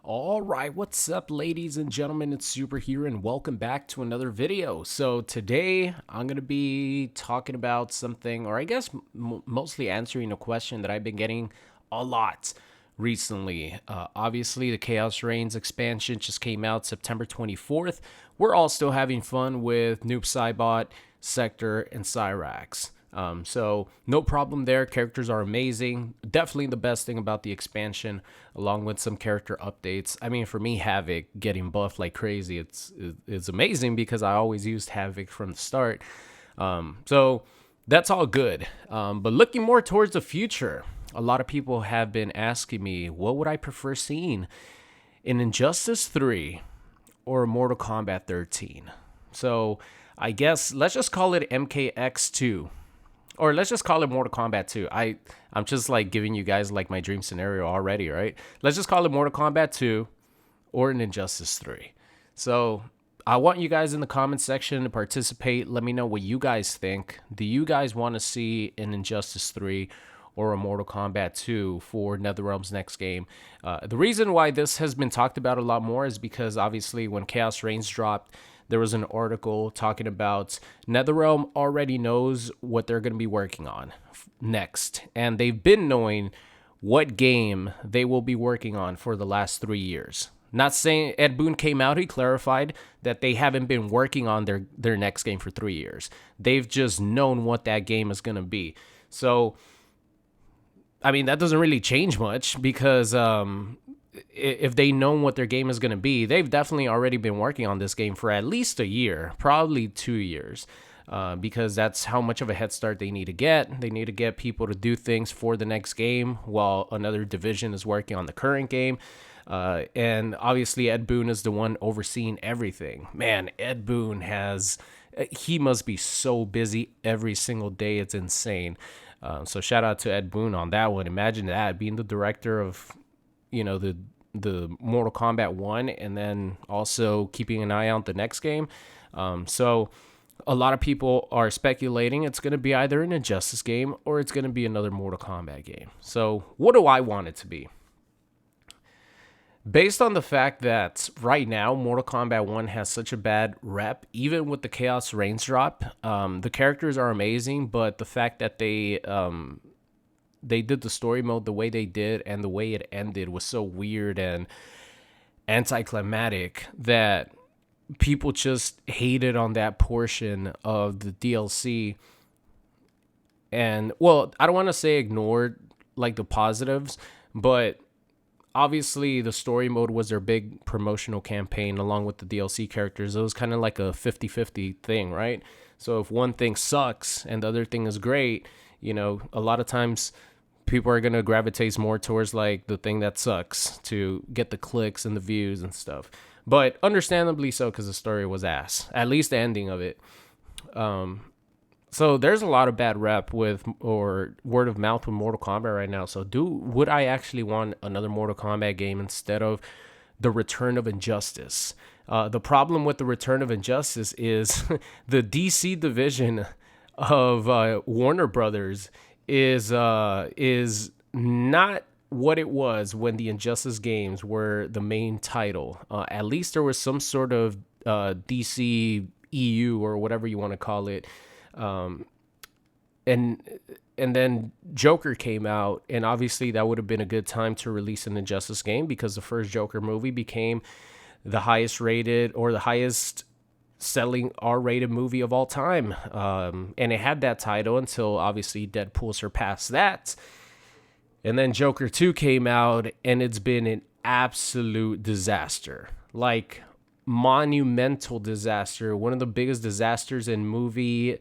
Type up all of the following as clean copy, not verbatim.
All right, what's up, ladies and gentlemen? It's Super here, and welcome back to another video. So today I'm gonna be talking about something, or I guess mostly answering a question that I've been getting a lot recently. Obviously, the Chaos Reigns expansion just came out September 24th. We're all still having fun with Noob Saibot, Sector, and Cyrax. So no problem there. Characters are amazing. Definitely the best thing about the expansion, along with some character updates. I mean, for me, Havoc getting buffed like crazy, it's amazing because I always used Havoc from the start. So that's all good. But looking more towards the future, a lot of people have been asking me, what would I prefer seeing in Injustice 3 or Mortal Kombat 13? So I guess let's just call it MKX2, or let's just call it Mortal Kombat 2. I'm just like giving you guys like my dream scenario already, right? Let's just call it Mortal Kombat 2 or an Injustice 3. So I want you guys in the comment section to participate. Let me know what you guys think. Do you guys want to see an Injustice 3 or a Mortal Kombat 2 for NetherRealm's next game? The reason why this has been talked about a lot more is because obviously when Chaos Reigns dropped, there was an article talking about NetherRealm already knows what they're going to be working on next. And they've been knowing what game they will be working on for the last 3 years. Not saying Ed Boon came out, he clarified that they haven't been working on their next game for 3 years. They've just known what that game is going to be. So, I mean, that doesn't really change much because if they know what their game is going to be, they've definitely already been working on this game for at least a year, probably 2 years, because that's how much of a head start they need to get. They need to get people to do things for the next game while another division is working on the current game. And obviously, Ed Boon is the one overseeing everything. Man, Ed Boon he must be so busy every single day. It's insane. So shout out to Ed Boon on that one. Imagine that, being the director of the Mortal Kombat 1 and then also keeping an eye out the next game. So a lot of people are speculating it's going to be either an Injustice game or it's going to be another Mortal Kombat game. So what do I want it to be? Based on the fact that right now Mortal Kombat 1 has such a bad rep, even with the Chaos Reigns drop, the characters are amazing, but the fact that they did the story mode the way they did and the way it ended was so weird and anticlimactic that people just hated on that portion of the DLC. And, well, I don't want to say ignored like the positives, but obviously the story mode was their big promotional campaign along with the DLC characters. It was kind of like a 50-50 thing, right? So if one thing sucks and the other thing is great, a lot of times people are going to gravitate more towards like the thing that sucks to get the clicks and the views and stuff. But understandably so, because the story was ass, at least the ending of it. So there's a lot of bad rep or word of mouth with Mortal Kombat right now. So would I actually want another Mortal Kombat game instead of the Return of Injustice? The problem with the Return of Injustice is the DC division of Warner Brothers is not what it was when the Injustice games were the main title. At least there was some sort of DC EU or whatever you want to call it. And then Joker came out, and obviously that would have been a good time to release an Injustice game because the first Joker movie became the highest rated or the highest selling R-rated movie of all time. And it had that title until obviously Deadpool surpassed that. And then Joker 2 came out, and it's been an absolute disaster. Like, monumental disaster. One of the biggest disasters in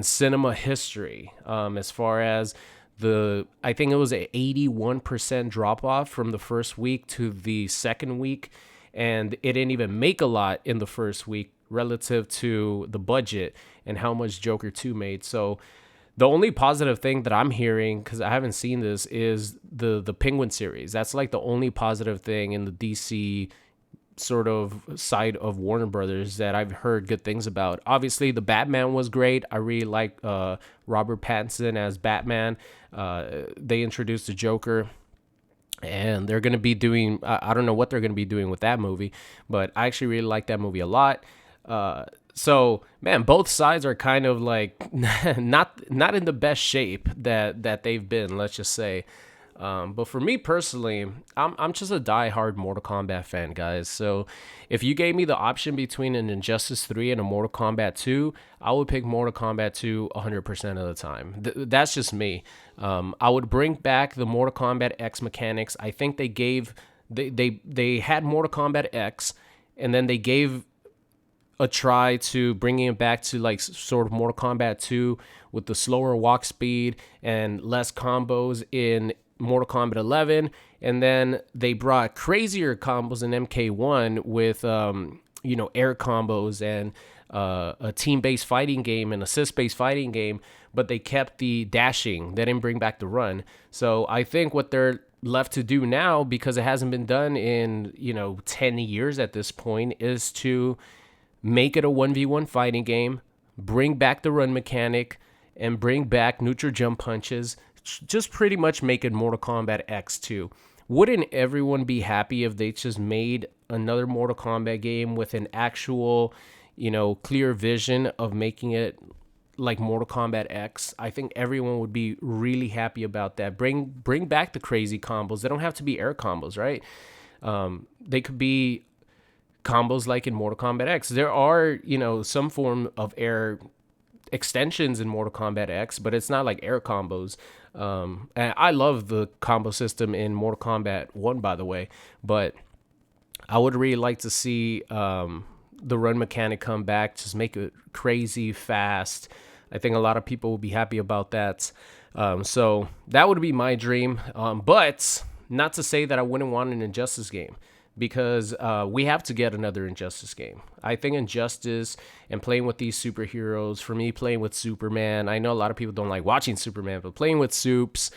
cinema history, as far as I think it was an 81% drop off from the first week to the second week, and it didn't even make a lot in the first week relative to the budget and how much Joker 2 made. So the only positive thing that I'm hearing, because I haven't seen this, is the Penguin series. That's like the only positive thing in the DC sort of side of Warner Brothers that I've heard good things about. Obviously, the Batman was great. I really like Robert Pattinson as Batman. They introduced the Joker, and man. They're gonna be doing. I don't know what they're gonna be doing with that movie, but I actually really like that movie a lot. So man, both sides are kind of like not in the best shape that they've been. Let's just say. But for me personally, I'm just a die-hard Mortal Kombat fan, guys. So if you gave me the option between an Injustice 3 and a Mortal Kombat 2, I would pick Mortal Kombat 2 100% of the time. That's just me. I would bring back the Mortal Kombat X mechanics. I think they had Mortal Kombat X, and then they gave a try to bringing it back to like sort of Mortal Kombat 2 with the slower walk speed and less combos in Mortal Kombat 11, and then they brought crazier combos in MK1 with air combos and a team-based fighting game and assist-based fighting game, but they kept the dashing. They didn't bring back the run. So I think what they're left to do now, because it hasn't been done in 10 years at this point, is to make it a 1v1 fighting game, bring back the run mechanic, and bring back neutral jump punches. Just pretty much make it Mortal Kombat X2. Wouldn't everyone be happy if they just made another Mortal Kombat game with an actual, clear vision of making it like Mortal Kombat X? I think everyone would be really happy about that. Bring back the crazy combos. They don't have to be air combos, right? They could be combos like in Mortal Kombat X. There are, some form of air extensions in Mortal Kombat X, but it's not like air combos. And I love the combo system in Mortal Kombat 1, by the way, but I would really like to see the run mechanic come back, just make it crazy fast. I think a lot of people will be happy about that. So that would be my dream. But not to say that I wouldn't want an Injustice game, because we have to get another Injustice game. I think Injustice and playing with these superheroes, for me, playing with Superman, I know a lot of people don't like watching Superman, but playing with Supes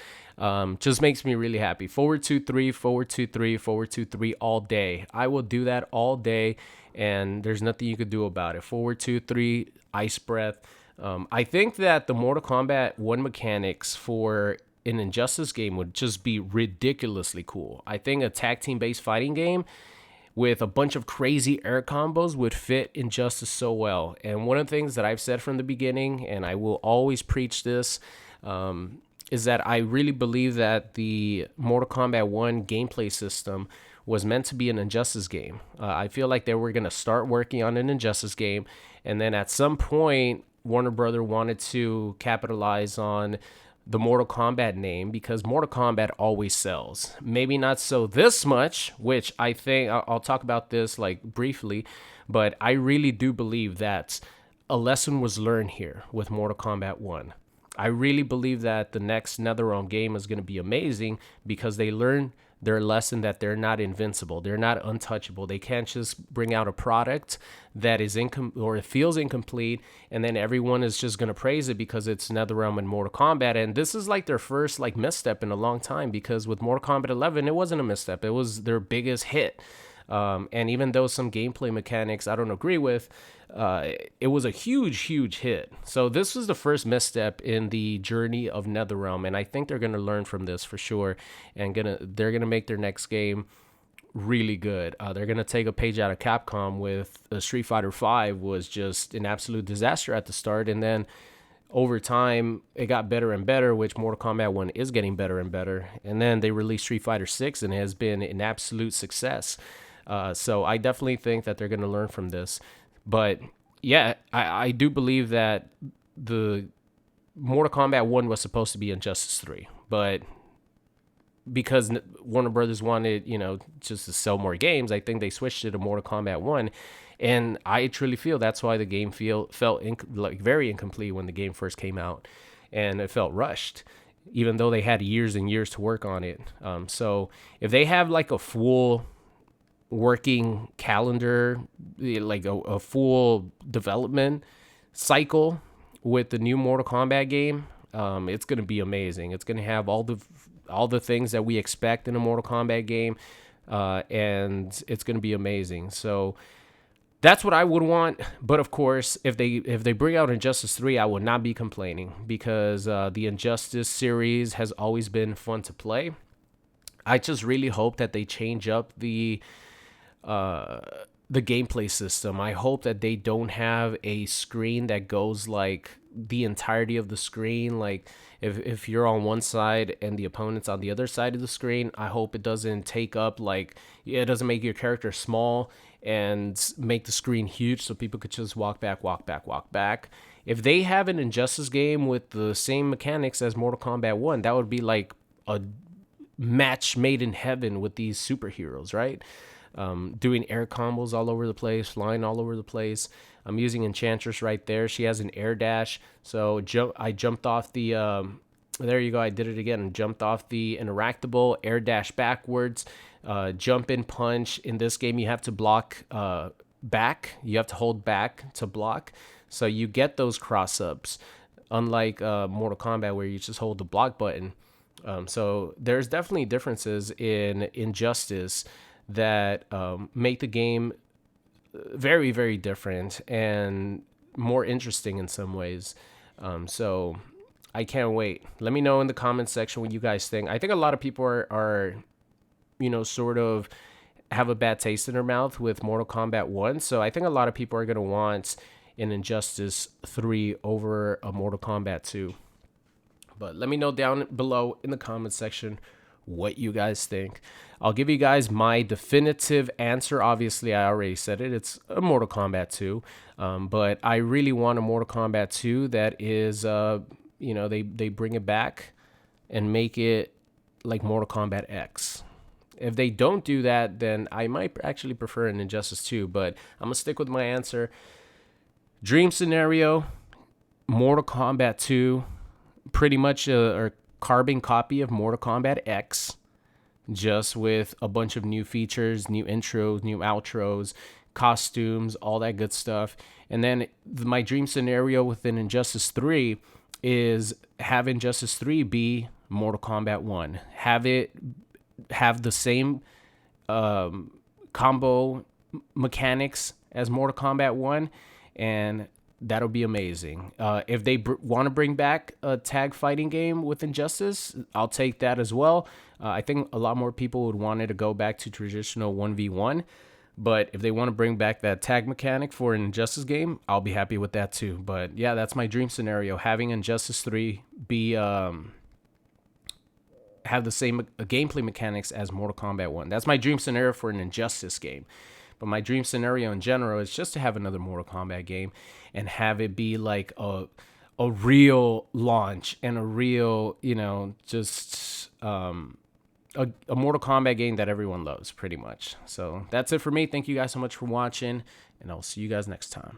just makes me really happy. Forward 2-3, forward 2-3, forward 2-3 all day. I will do that all day, and there's nothing you could do about it. Forward 2-3, ice breath. I think that the Mortal Kombat 1 mechanics for an Injustice game would just be ridiculously cool. I think a tag team based fighting game with a bunch of crazy air combos would fit Injustice so well. And one of the things that I've said from the beginning, and I will always preach this, is that I really believe that the Mortal Kombat 1 gameplay system was meant to be an Injustice game. I feel like they were going to start working on an Injustice game, and then at some point, Warner Brother wanted to capitalize on the Mortal Kombat name, because Mortal Kombat always sells. Maybe not so this much, which I think I'll talk about this like briefly, but I really do believe that a lesson was learned here with Mortal Kombat 1. I really believe that the next NetherRealm game is going to be amazing, because they learned their lesson that they're not invincible. They're not untouchable. They can't just bring out a product that is or it feels incomplete, and then everyone is just going to praise it because it's NetherRealm and Mortal Kombat. And this is like their first like misstep in a long time, because with Mortal Kombat 11, it wasn't a misstep. It was their biggest hit. And even though some gameplay mechanics I don't agree with, it was a huge hit. So this was the first misstep in the journey of NetherRealm, and I think they're gonna learn from this for sure, and they're gonna make their next game really good. They're gonna take a page out of Capcom with Street Fighter V was just an absolute disaster at the start, and then over time it got better and better, which Mortal Kombat 1 is getting better and better, and then they released Street Fighter 6 and it has been an absolute success. So I definitely think that they're going to learn from this. But yeah, I do believe that the Mortal Kombat 1 was supposed to be Injustice 3. But because Warner Brothers wanted, just to sell more games, I think they switched it to Mortal Kombat 1. And I truly feel that's why the game felt very incomplete when the game first came out. And it felt rushed, even though they had years and years to work on it. So if they have like a full working calendar, like a full development cycle with the new Mortal Kombat game, it's going to be amazing. It's going to have all the things that we expect in a Mortal Kombat game, and it's going to be amazing. So that's what I would want. But of course, if they bring out Injustice 3, I would not be complaining, because the Injustice series has always been fun to play. I just really hope that they change up uh, the gameplay system. I hope that they don't have a screen that goes like the entirety of the screen. Like if you're on one side and the opponent's on the other side of the screen, I hope it doesn't take up like, yeah, it doesn't make your character small and make the screen huge so people could just walk back, walk back, walk back. If they have an Injustice game with the same mechanics as Mortal Kombat 1, that would be like a match made in heaven with these superheroes, right? Doing air combos all over the place, flying all over the place. I'm using Enchantress right there. She has an air dash. So I jumped off the, there you go. I did it again. Jumped off the interactable, air dash backwards, jump in punch. In this game, you have to block back. You have to hold back to block. So you get those cross ups, unlike Mortal Kombat where you just hold the block button. So there's definitely differences in Injustice that make the game very, very different and more interesting in some ways. So I can't wait. Let me know in the comments section what you guys think. I think a lot of people are sort of have a bad taste in their mouth with Mortal Kombat 1. So I think a lot of people are going to want an Injustice 3 over a Mortal Kombat 2. But let me know down below in the comments section what you guys think. I'll give you guys my definitive answer. Obviously, I already said it. It's a Mortal Kombat 2. But I really want a Mortal Kombat 2 that is, they bring it back and make it like Mortal Kombat X. If they don't do that, then I might actually prefer an Injustice 2. But I'm going to stick with my answer. Dream scenario, Mortal Kombat 2. Pretty much a carbon copy of Mortal Kombat X, just with a bunch of new features, new intros, new outros, costumes, all that good stuff. And then my dream scenario within Injustice 3 is have Injustice 3 be Mortal Kombat 1. Have the same combo mechanics as Mortal Kombat 1, and that'll be amazing. If they want to bring back a tag fighting game with Injustice, I'll take that as well. I think a lot more people would want it to go back to traditional 1v1. But if they want to bring back that tag mechanic for an Injustice game, I'll be happy with that too. But yeah, that's my dream scenario. Having Injustice 3 be have the same gameplay mechanics as Mortal Kombat 1. That's my dream scenario for an Injustice game. But my dream scenario in general is just to have another Mortal Kombat game and have it be like a real launch and a real, just a Mortal Kombat game that everyone loves pretty much. So that's it for me. Thank you guys so much for watching, and I'll see you guys next time.